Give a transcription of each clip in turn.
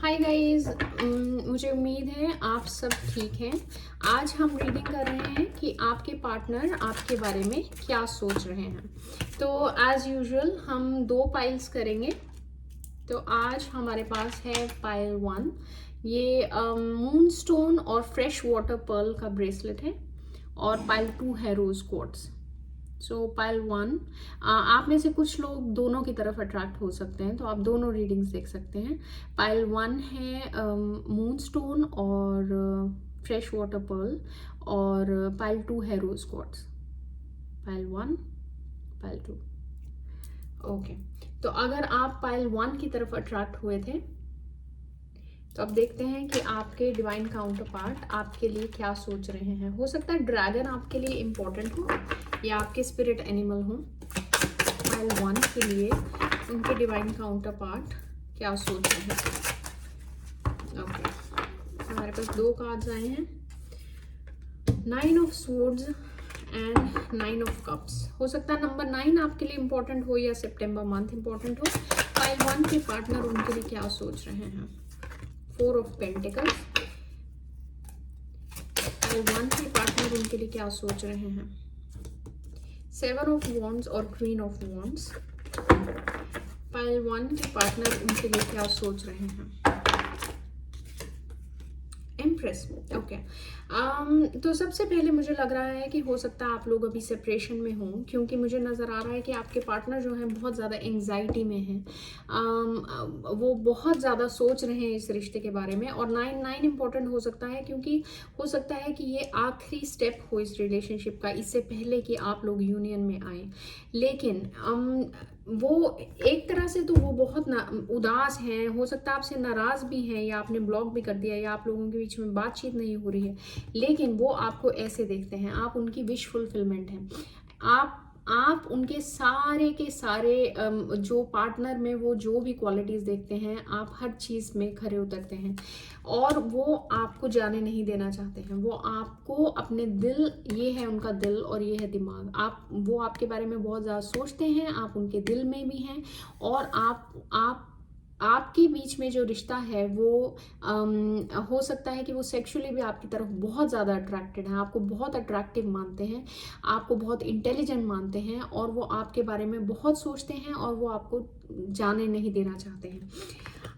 Hi guys, मुझे उम्मीद है आप सब ठीक हैं। आज हम रीडिंग कर रहे हैं कि आपके पार्टनर आपके बारे में क्या सोच रहे हैं। तो एज यूजुअल हम 2 पाइल्स करेंगे। तो आज हमारे पास है पाइल 1। ये मून स्टोन और फ्रेश वाटर पर्ल का ब्रेसलेट है और पाइल 2 है रोज क्वार्ट्ज। सो पाइल 1, आप में से कुछ लोग दोनों की तरफ अट्रैक्ट हो सकते हैं, तो आप दोनों रीडिंग्स देख सकते हैं। पाइल 1 है मून स्टोन और फ्रेश वाटर पर्ल, और पाइल 2 है रोज क्वार्ट्ज। Pile 1, pile 2। ओके, तो अगर आप पाइल 1 की तरफ अट्रैक्ट हुए थे तो अब देखते हैं कि आपके डिवाइन काउंटर पार्ट आपके लिए क्या सोच रहे हैं। हो सकता है ड्रैगन आपके लिए इम्पोर्टेंट हो या आपके स्पिरिट एनिमल हो। पाइल 1 के लिए उनके डिवाइन काउंटर पार्ट क्या सोच रहे हैं। ओके, हमारे पास 2 कार्ड्स आए हैं, 9 of swords and 9 of cups. हो सकता है नंबर 9 आपके लिए इम्पोर्टेंट हो या सितंबर मंथ इम्पोर्टेंट हो। पाइल 1 के पार्टनर उनके लिए क्या सोच रहे हैं। 4 ऑफ पेंटिकल्स। पाइल 1 के पार्टनर उनके लिए क्या सोच रहे हैं। 7 ऑफ वॉन्ड्स और क्वीन ऑफ वॉन्ड्स। पाइल 1 के पार्टनर उनके लिए क्या सोच रहे हैं। इम्प्रेस। ओके, तो सबसे पहले मुझे लग रहा है कि हो सकता है आप लोग अभी सेपरेशन में हों, क्योंकि मुझे नज़र आ रहा है कि आपके पार्टनर जो हैं बहुत ज़्यादा एंग्जाइटी में हैं। वो बहुत ज़्यादा सोच रहे हैं इस रिश्ते के बारे में। और 9 इम्पोर्टेंट हो सकता है, क्योंकि हो सकता है कि ये आखिरी स्टेप हो इस रिलेशनशिप का, इससे पहले कि आप लोग यूनियन में आए। लेकिन वो एक तरह से तो वो बहुत उदास हैं। हो सकता है आपसे नाराज़ भी हैं, या आपने ब्लॉक भी कर दिया, या आप लोगों के बीच में बातचीत नहीं हो रही है। लेकिन वो आपको ऐसे देखते हैं, आप उनकी विश फुलफिलमेंट हैं। आप उनके सारे के सारे जो पार्टनर में वो जो भी क्वालिटीज़ देखते हैं, आप हर चीज़ में खरे उतरते हैं। और वो आपको जाने नहीं देना चाहते हैं। वो आपको अपने दिल, ये है उनका दिल और ये है दिमाग। वो आपके बारे में बहुत ज़्यादा सोचते हैं, आप उनके दिल में भी हैं। और आपके बीच में जो रिश्ता है वो हो सकता है कि वो सेक्सुअली भी आपकी तरफ बहुत ज़्यादा अट्रैक्टेड हैं, आपको बहुत अट्रैक्टिव मानते हैं, आपको बहुत इंटेलिजेंट मानते हैं, और वो आपके बारे में बहुत सोचते हैं, और वो आपको जाने नहीं देना चाहते हैं।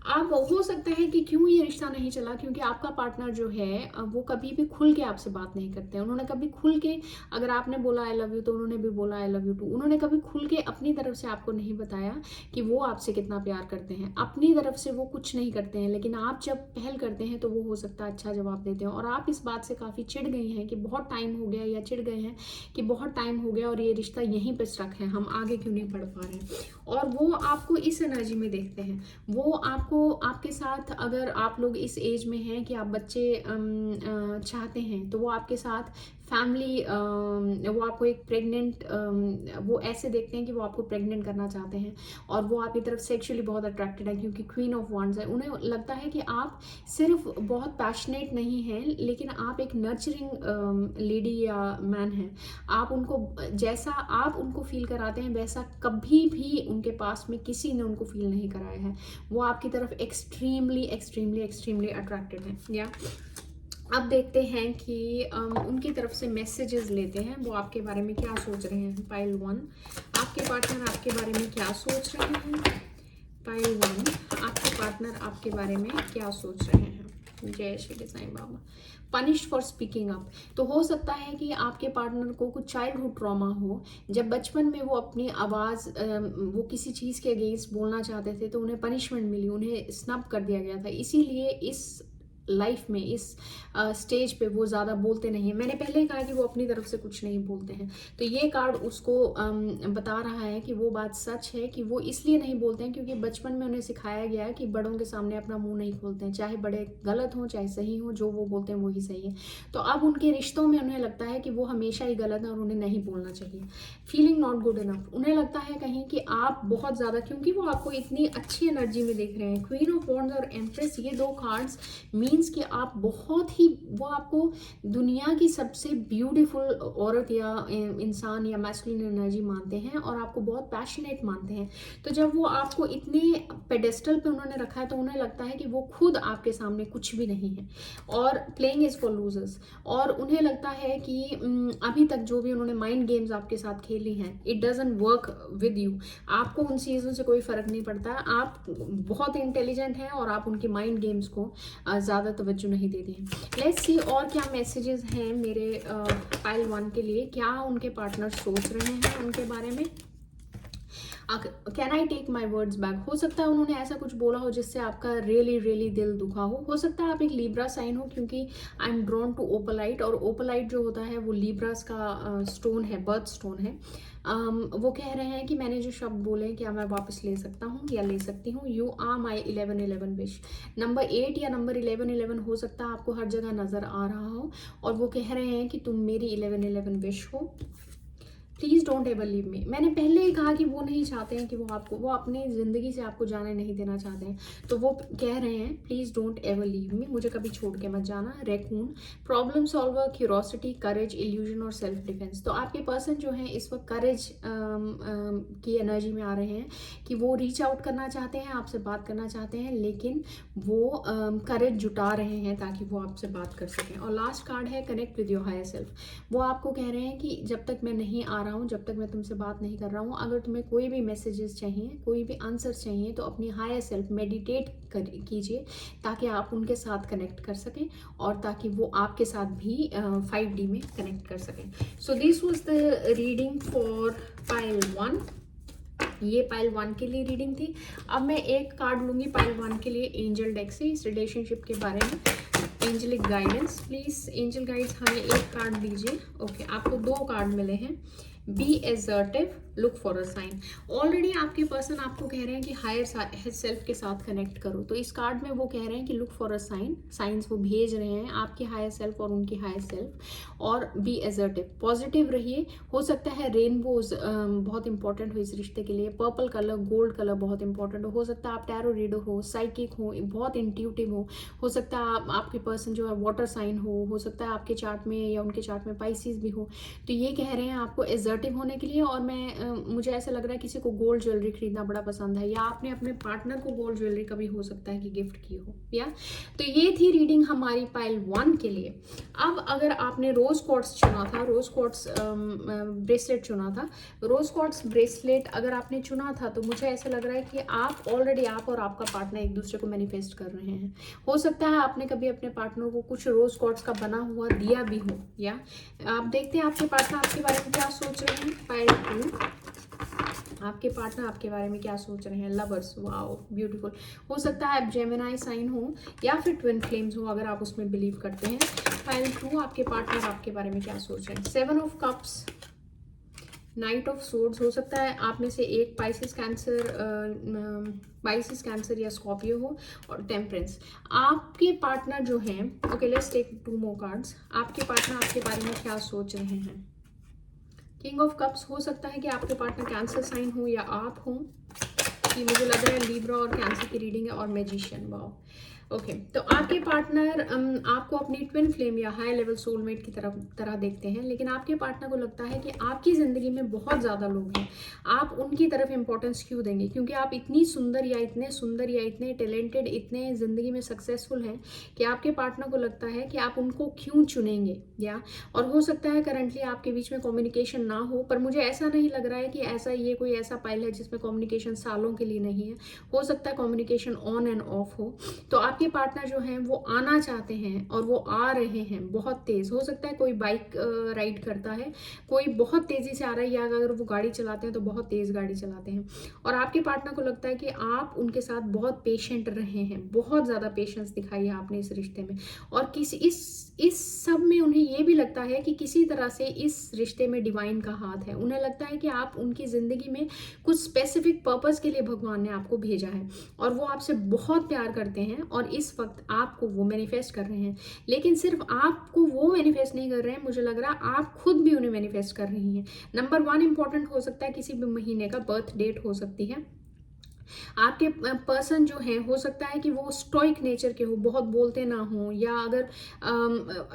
अब हो सकता है कि क्यों ये रिश्ता नहीं चला, क्योंकि आपका पार्टनर जो है वो कभी भी खुल के आपसे बात नहीं करते हैं। उन्होंने कभी खुल के, अगर आपने बोला आई लव यू तो उन्होंने भी बोला आई लव यू टू। उन्होंने कभी खुल के अपनी तरफ से आपको नहीं बताया कि वो आपसे कितना प्यार करते हैं। अपनी तरफ से वो कुछ नहीं करते हैं, लेकिन आप जब पहल करते हैं तो वो हो सकता है अच्छा जवाब देते हैं। और आप इस बात से काफ़ी चिढ़ गई हैं कि बहुत टाइम हो गया, या चिढ़ गए हैं कि बहुत टाइम हो गया और ये रिश्ता यहीं पर स्टक है, हम आगे क्यों नहीं बढ़ पा रहे हैं। और वो आपको इस एनर्जी में देखते हैं। वो आपके साथ, अगर आप लोग इस एज में हैं कि आप बच्चे चाहते हैं, तो वो आपके साथ फैमिली, वो आपको एक प्रेग्नेंट, वो ऐसे देखते हैं कि वो आपको प्रेग्नेंट करना चाहते हैं। और वो आपकी तरफ सेक्सुअली बहुत अट्रैक्टेड है, क्योंकि क्वीन ऑफ वॉन्ड्स है। उन्हें लगता है कि आप सिर्फ बहुत पैशनेट नहीं हैं, लेकिन आप एक नर्चरिंग लेडी या मैन हैं। आप उनको, जैसा आप उनको फील कराते हैं, वैसा कभी भी उनके पास में किसी ने उनको फील नहीं कराया है। वो आपकी तरफ एक्सट्रीमली एक्सट्रीमली एक्सट्रीमली अट्रैक्टेड है। या अब देखते हैं कि उनकी तरफ से मैसेजेस लेते हैं, वो आपके बारे में क्या सोच रहे हैं। पाइल 1, आपके पार्टनर आपके बारे में क्या सोच रहे हैं। पाइल 1, आपके पार्टनर आपके बारे में क्या सोच रहे हैं। जय Shri Sai Baba. Punish for speaking up. तो हो सकता है कि आपके पार्टनर को कुछ चाइल्डहुड ट्रॉमा हो। जब बचपन में वो अपनी आवाज़, वो किसी चीज़ के अगेंस्ट बोलना चाहते थे तो उन्हें पनिशमेंट मिली, उन्हें स्नब कर दिया गया था। इसीलिए इस लाइफ में, इस स्टेज पे वो ज़्यादा बोलते नहीं हैं। मैंने पहले ही कहा कि वो अपनी तरफ से कुछ नहीं बोलते हैं। तो ये कार्ड उसको बता रहा है कि वो बात सच है, कि वो इसलिए नहीं बोलते हैं क्योंकि बचपन में उन्हें सिखाया गया है कि बड़ों के सामने अपना मुंह नहीं खोलते हैं, चाहे बड़े गलत हों चाहे सही हों, जो वो बोलते हैं वही सही है। तो अब उनके रिश्तों में उन्हें लगता है कि वो हमेशा ही गलत है और उन्हें नहीं बोलना चाहिए। Feeling not good enough. उन्हें लगता है कहीं कि आप बहुत ज़्यादा, क्योंकि वो आपको इतनी अच्छी एनर्जी में देख रहे हैं। क्वीन ऑफ वॉन्ड्स और एम्प्रेस, ये 2 कार्ड्स मीन मीन्स कि आप बहुत ही, वो आपको दुनिया की सबसे ब्यूटीफुल औरत या इंसान या मैस्कुलिन एनर्जी मानते हैं और आपको बहुत पैशनेट मानते हैं। तो जब वो आपको इतने पेडेस्टल पे उन्होंने रखा है तो उन्हें लगता है कि वो खुद आपके सामने कुछ भी नहीं है और प्लेइंग इज फॉर लूजर्स। और उन्हें लगता है कि अभी तक जो भी उन्होंने माइंड गेम्स आपके साथ खेली हैं, it doesn't work with you. आपको उन चीज़ों से कोई फर्क नहीं पड़ता, आप बहुत इंटेलिजेंट हैं और आप उनके माइंड गेम्स को ज़्यादा तवज्जो नहीं देते हैं। लेट्स सी और क्या मैसेजेस हैं मेरे पाइल 1 के लिए, क्या उनके पार्टनर सोच रहे हैं उनके बारे में। Can I take my words back, हो सकता है उन्होंने ऐसा कुछ बोला हो जिससे आपका रियली दिल दुखा हो सकता है आप एक लीब्रा साइन हो, क्योंकि आई एम ड्रॉन टू ओपलाइट, और ओपलाइट जो होता है वो लीब्रास का स्टोन है, बर्थ स्टोन है। वो कह रहे हैं कि मैंने जो शब्द बोले क्या मैं वापस ले सकता हूँ या ले सकती हूँ। You are my 1111 wish. Number 8 या नंबर 1111 हो सकता है आपको हर जगह नजर आ रहा हो, और वो कह रहे हैं कि तुम मेरी 1111 विश हो। Please don't ever leave me. मैंने पहले ही कहा कि वो नहीं चाहते हैं कि वो अपनी ज़िंदगी से आपको जाने नहीं देना चाहते हैं, तो वो कह रहे हैं please don't ever leave me, मुझे कभी छोड़ के मत जाना। रैकून, प्रॉब्लम सॉल्वर, क्यूरोसिटी, करेज, इल्यूजन और सेल्फ डिफेंस। तो आपके पर्सन जो हैं इस वक्त करेज की एनर्जी में आ रहे हैं कि वो रीच आउट करना चाहते हैं, आपसे बात करना चाहते हैं, लेकिन वो करेज जुटा रहे हैं ताकि वो आपसे बात कर सकें। और लास्ट कार्ड है connect with your higher self. वो आपको कह रहे हैं कि जब तक मैं नहीं आ रहा हूँ, जब तक मैं तुमसे बात नहीं कर रहा हूँ, अगर तुम्हें कोई भी मैसेजेस चाहिए, कोई भी आंसर चाहिए, तो अपनी हायर सेल्फ मेडिटेट कीजिए ताकि आप उनके साथ कनेक्ट कर सकें और ताकि वो आपके साथ भी 5D में कनेक्ट कर सकें। So this was the reading for pile 1। ये पाइल 1 के लिए रीडिंग थी। अब मैं एक कार्ड लूंगी पाइल 1 के लिए एंजल डेक से, इस रिलेशनशिप के बारे में। Angelic guidance please, angel guides हमें एक कार्ड दीजिए। ओके, आपको 2 कार्ड मिले हैं। Be assertive, look for a sign. Already आपके पर्सन आपको कह रहे हैं कि हायर सेल्फ के साथ कनेक्ट करो, तो इस कार्ड में वो कह रहे हैं कि look for a sign, signs वो भेज रहे हैं आपके हायर सेल्फ और उनकी हायर सेल्फ। और बी एसर्टिव, पॉजिटिव रहिए। हो सकता है रेनबोज बहुत इंपॉर्टेंट हो इस रिश्ते के लिए, पर्पल कलर, गोल्ड कलर बहुत इंपॉर्टेंट हो सकता है आप टैरो रीडर हो, साइकिक हो, बहुत इंट्यूटिव हो सकता है आपके पर्सन जो है वाटर साइन हो सकता है आपके चार्ट में या उनके चार्ट में पाइसिस भी हो। तो ये कह रहे हैं आपको एसर्टिव होने के लिए। और मुझे ऐसा लग रहा है किसी को गोल्ड ज्वेलरी खरीदना बड़ा पसंद है, या आपने अपने पार्टनर को गोल्ड ज्वेलरी कभी हो सकता है कि गिफ्ट की हो, या तो ये थी रीडिंग हमारी पाइल 1 के लिए। अब अगर आपने रोज क्वार्ट्स चुना था, रोज क्वार्ट्स ब्रेसलेट चुना था, रोज क्वार्ट्स ब्रेसलेट अगर आपने चुना था, तो मुझे ऐसा लग रहा है कि आप ऑलरेडी, आप और आपका पार्टनर एक दूसरे को मैनिफेस्ट कर रहे हैं। हो सकता है आपने कभी अपने पार्टनर को कुछ रोज क्वार्ट्स का बना हुआ दिया भी हो, या आप देखते हैं आपके पार्टनर आपके बारे में क्या सोच रहे हैं। पाइल 2, आपके पार्टनर आपके बारे में क्या सोच रहे हैं। Lovers, wow beautiful. हो सकता है आप जेमिनाई साइन हो या फिर ट्विन फ्लेम्स हो, अगर आप उसमें बिलीव करते हैं। पाइल 2, आपके पार्टनर आपके बारे में क्या सोच रहे हैं। 7 of cups, night of swords. हो सकता है आप में से एक पाइसिस, कैंसर या स्कॉर्पियो हो। और टेम्परेंस, आपके पार्टनर जो हैं, okay let's take 2 more cards. आपके पार्टनर आपके बारे में क्या सोच रहे हैं। किंग ऑफ कप्स, हो सकता है कि आपके पार्टनर कैंसर साइन हो या आप हो, कि मुझे लग रहा है लीब्रा और कैंसर की रीडिंग है। और मैजिशियन, वाओ ओके। तो आपके पार्टनर आपको अपनी ट्विन फ्लेम या हाई लेवल सोलमेट की तरह देखते हैं, लेकिन आपके पार्टनर को लगता है कि आपकी ज़िंदगी में बहुत ज़्यादा लोग हैं, आप उनकी तरफ इंपॉर्टेंस क्यों देंगे, क्योंकि आप इतनी सुंदर या इतने टैलेंटेड, इतने ज़िंदगी में सक्सेसफुल हैं कि आपके पार्टनर को लगता है कि आप उनको क्यों चुनेंगे। या और हो सकता है करंटली आपके बीच में कम्युनिकेशन ना हो, पर मुझे ऐसा नहीं लग रहा है कि ये कोई ऐसा पाइल है जिसमें कम्युनिकेशन सालों के लिए नहीं है। हो सकता है कम्युनिकेशन ऑन एंड ऑफ हो। तो आपके पार्टनर जो हैं वो आना चाहते हैं और वो आ रहे हैं बहुत तेज। हो सकता है कोई बाइक राइड करता है, कोई बहुत तेजी से आ रहा है, या अगर वो गाड़ी चलाते हैं तो बहुत तेज गाड़ी चलाते हैं। और आपके पार्टनर को लगता है कि आप उनके साथ बहुत पेशेंट रहे हैं, बहुत ज्यादा पेशेंस दिखाई है आपने इस रिश्ते में। और इस सब में उन्हें ये भी लगता है कि किसी तरह से इस रिश्ते में डिवाइन का हाथ है। उन्हें लगता है कि आप उनकी जिंदगी में कुछ स्पेसिफिक पर्पस के लिए भगवान ने आपको भेजा है, और वो आपसे बहुत प्यार करते हैं और इस वक्त आपको वो मैनिफेस्ट कर रहे हैं। लेकिन सिर्फ आपको वो मैनिफेस्ट नहीं कर रहे हैं, मुझे लग रहा है आप खुद भी उन्हें मैनिफेस्ट कर रही हैं। नंबर 1 इंपॉर्टेंट हो सकता है, किसी भी महीने का बर्थ डेट हो सकती है। आपके पर्सन जो है हो सकता है कि वो स्टोइक नेचर के हो, बहुत बोलते ना हो, या अगर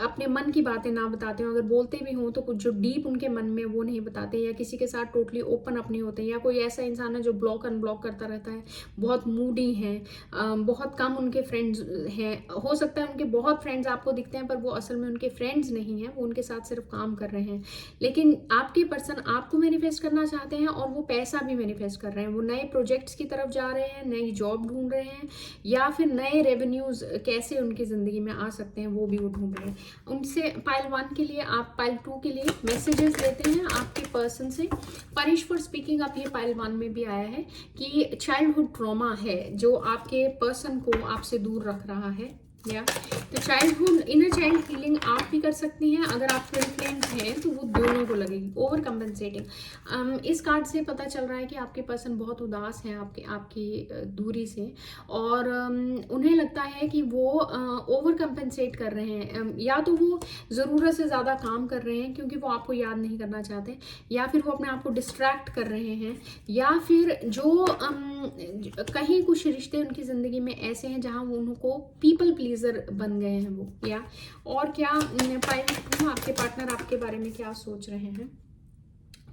अपने मन की बातें ना बताते हो, अगर बोलते भी हों तो कुछ जो डीप उनके मन में वो नहीं बताते, या किसी के साथ टोटली ओपन अप नहीं होते, या कोई ऐसा इंसान है जो ब्लॉक अनब्लॉक करता रहता है, बहुत मूडी है, बहुत कम उनके फ्रेंड्स हैं, हो सकता है उनके बहुत फ्रेंड्स आपको दिखते हैं पर वो असल में उनके फ्रेंड्स नहीं हैं, वो उनके साथ सिर्फ काम कर रहे हैं, लेकिन आपके पर्सन आपको मैनिफेस्ट करना चाहते हैं और वो पैसा भी मैनिफेस्ट कर रहे हैं, वो नए प्रोजेक्ट्स की तरफ जा रहे हैं, नई जॉब ढूंढ रहे हैं, या फिर नए रेवेन्यूज कैसे उनकी जिंदगी में आ सकते हैं वो भी वो ढूंढ रहे हैं। उनसे पाइल 1 के लिए, आप पाइल 2 के लिए मैसेजेस लेते हैं आपके पर्सन से। परिश फॉर स्पीकिंग, अब ये पाइल 1 में भी आया है कि चाइल्डहुड ट्रॉमा है जो आपके पर्सन को आपसे दूर रख रहा है, या तो चाइल्डहुड इनर चाइल्ड हीलिंग आप भी कर सकती हैं, अगर आप ट्विन फ्लेम्स हैं तो वो दोनों को लगेगी। ओवर कंपनसेटिंग, इस कार्ड से पता चल रहा है कि आपके पर्सन बहुत उदास हैं आपकी दूरी से, और उन्हें लगता है कि वो ओवर कंपनसेट कर रहे हैं, या तो वो ज़रूरत से ज़्यादा काम कर रहे हैं क्योंकि वो आपको याद नहीं करना चाहते, या फिर वो अपने आप को डिस्ट्रैक्ट कर रहे हैं, या फिर जो कहीं कुछ रिश्ते उनकी ज़िंदगी में ऐसे हैं जहाँ वो उनको पीपल प्लीजर बन गए हैं वो, या और क्या पाइल आपके पार्टनर आपके बारे में क्या सोच रहे हैं।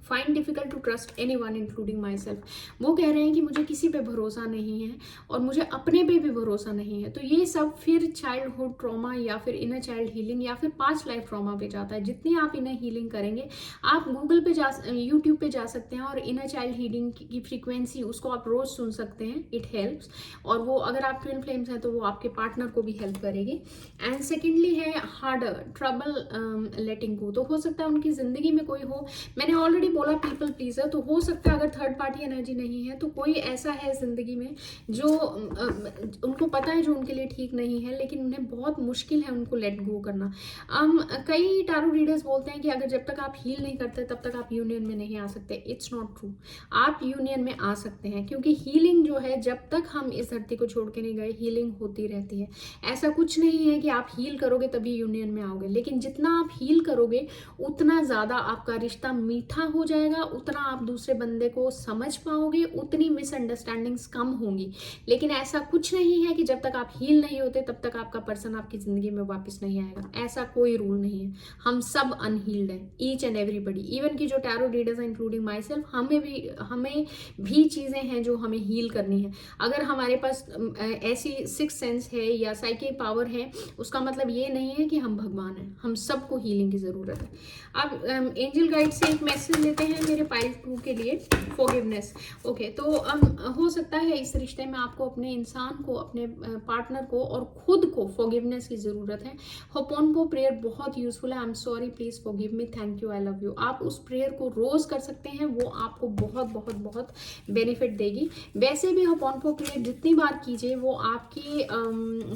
Find difficult to trust anyone including myself, वो कह रहे हैं कि मुझे किसी पे भरोसा नहीं है और मुझे अपने पे भी भरोसा नहीं है। तो ये सब फिर चाइल्डहुड ट्रॉमा या फिर इनर चाइल्ड हीलिंग या फिर पास्ट लाइफ ट्रॉमा पे जाता है। जितनी आप इनर हीलिंग करेंगे, आप गूगल पे यूट्यूब पे जा सकते हैं और इनर चाइल्ड हीलिंग की फ्रीक्वेंसी उसको आप रोज सुन सकते हैं, इट हेल्प्स। और वो अगर आप ट्विन फ्लेम्स हैं तो वो आपके पार्टनर को भी हेल्प करेगी। एंड सेकेंडली है हार्डर ट्रबल लेटिंग गो, तो हो सकता है उनकी जिंदगी में कोई हो, मैंने ऑलरेडी बोला पीपल प्लीजर, तो हो सकता है अगर थर्ड पार्टी एनर्जी नहीं है तो कोई ऐसा है जिंदगी में जो उनको पता है जो उनके लिए ठीक नहीं है, लेकिन उन्हें बहुत मुश्किल है उनको लेट गो करना। कई टारो रीडर्स बोलते हैं कि अगर जब तक आप हील नहीं करते तब तक आप यूनियन में नहीं आ सकते। इट्स नॉट ट्रू, आप यूनियन में आ सकते हैं, क्योंकि हीलिंग जो है जब तक हम इस धरती को छोड़ के नहीं गए हीलिंग होती रहती है। ऐसा कुछ नहीं है कि आप हील करोगे तभी यूनियन में आओगे, लेकिन जितना आप हील करोगे उतना ज्यादा आपका रिश्ता मीठा हो जाएगा, उतना आप दूसरे बंदे को समझ पाओगे, उतनी मिसअंडरस्टैंडिंग्स कम होंगी। लेकिन ऐसा कुछ नहीं है कि जब तक आप हील नहीं होते तब तक आपका पर्सन आपकी जिंदगी में वापस नहीं आएगा, ऐसा कोई रूल नहीं है। हम सब अनहील्ड हैं, ईच एंड एवरीबडी, इवन की जो टैरो रीडर्स हैं इंक्लूडिंग माई सेल्फ, हमें भी चीजें हैं जो हमें हील करनी है। अगर हमारे पास ऐसी सिक्स सेंस है या साइकिक पावर है, उसका मतलब ये नहीं है कि हम भगवान हैं, हम सबको हीलिंग की जरूरत है। अब एंजल गाइड से एक मैसेज लेते हैं मेरे पाइल 2 के लिए, फॉरगिवनेस। ओके, तो हो सकता है इस रिश्ते में आपको अपने इंसान को, अपने पार्टनर को और खुद को फॉरगिवनेस की जरूरत है। होपोनपो प्रेयर बहुत यूजफुल है। I am sorry, please forgive me, thank you, I love you. आप उस प्रेयर को रोज कर सकते हैं, वो आपको बहुत बहुत बहुत बेनिफिट देगी। वैसे भी होपोनपो प्रेयर जितनी बार कीजिए वो आपकी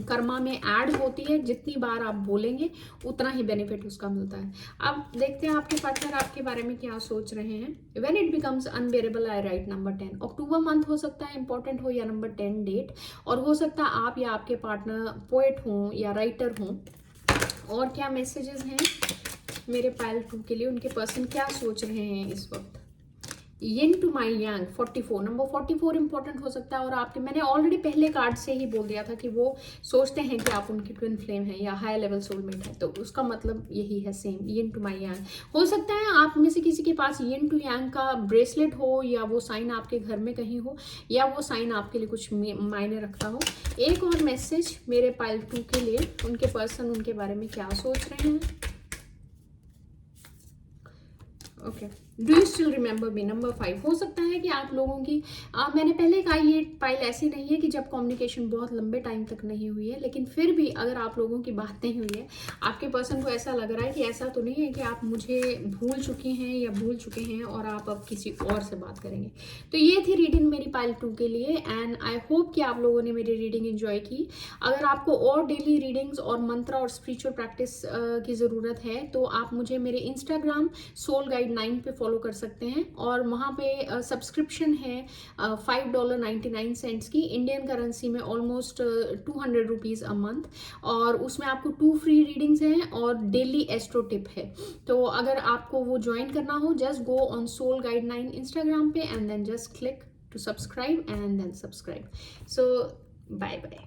कर्मा में ऐड होती है, जितनी बार आप बोलेंगे उतना ही बेनिफिट उसका मिलता है। अब देखते हैं आपके पार्टनर आपके बारे में क्या सोच रहे हैं। When it becomes unbearable I right number 10। October month हो सकता है इंपॉर्टेंट हो, या नंबर 10 डेट, और हो सकता है आप या आपके पार्टनर पोएट हों या राइटर हों। और क्या मैसेजेस हैं मेरे पाइल 2 के लिए, उनके पर्सन क्या सोच रहे हैं इस वक्त। Yin to my yang 44, number 44 important हो सकता है। और आपके, मैंने ऑलरेडी पहले कार्ड से ही बोल दिया था कि वो सोचते हैं कि आप उनकी ट्विन फ्लेम है या हाई लेवल सोलमेट है, तो उसका मतलब यही है सेम, यिन टू माई यांग। हो सकता है आप में से किसी के पास यिन टू यांग का ब्रेसलेट हो, या वो साइन आपके घर में कहीं हो, या वो साइन आपके लिए कुछ मायने रखता हो। एक और मैसेज मेरे पाइल 2 के लिए, उनके पर्सन उनके बारे में क्या सोच रहे हैं। Okay, do you still remember me, number 5। हो सकता है कि आप लोगों की मैंने पहले कहा ये पाइल ऐसी नहीं है कि जब कम्युनिकेशन बहुत लंबे टाइम तक नहीं हुई है, लेकिन फिर भी अगर आप लोगों की बात नहीं हुई है, आपके पर्सन को ऐसा लग रहा है कि ऐसा तो नहीं है कि आप मुझे भूल चुकी हैं या भूल चुके हैं और आप अब किसी और से बात करेंगे। तो ये थी रीडिंग मेरी पाइल 2 के लिए, एंड आई होप कि आप लोगों ने मेरी रीडिंग एंजॉय की। अगर आपको और डेली रीडिंग्स और मंत्र और स्पिरिचुअल प्रैक्टिस की ज़रूरत है तो आप मुझे मेरे इंस्टाग्राम सोल गाइड 9 पे फॉलो कर सकते हैं, और वहाँ पे सब्सक्रिप्शन है $5.99 की, इंडियन करेंसी में ऑलमोस्ट 200 रुपीज़ अ मंथ, और उसमें आपको 2 फ्री रीडिंग्स हैं और डेली एस्ट्रो टिप है। तो अगर आपको वो ज्वाइन करना हो, just go on soul guide 9 Instagram पे and then just click to subscribe and then subscribe. So bye bye.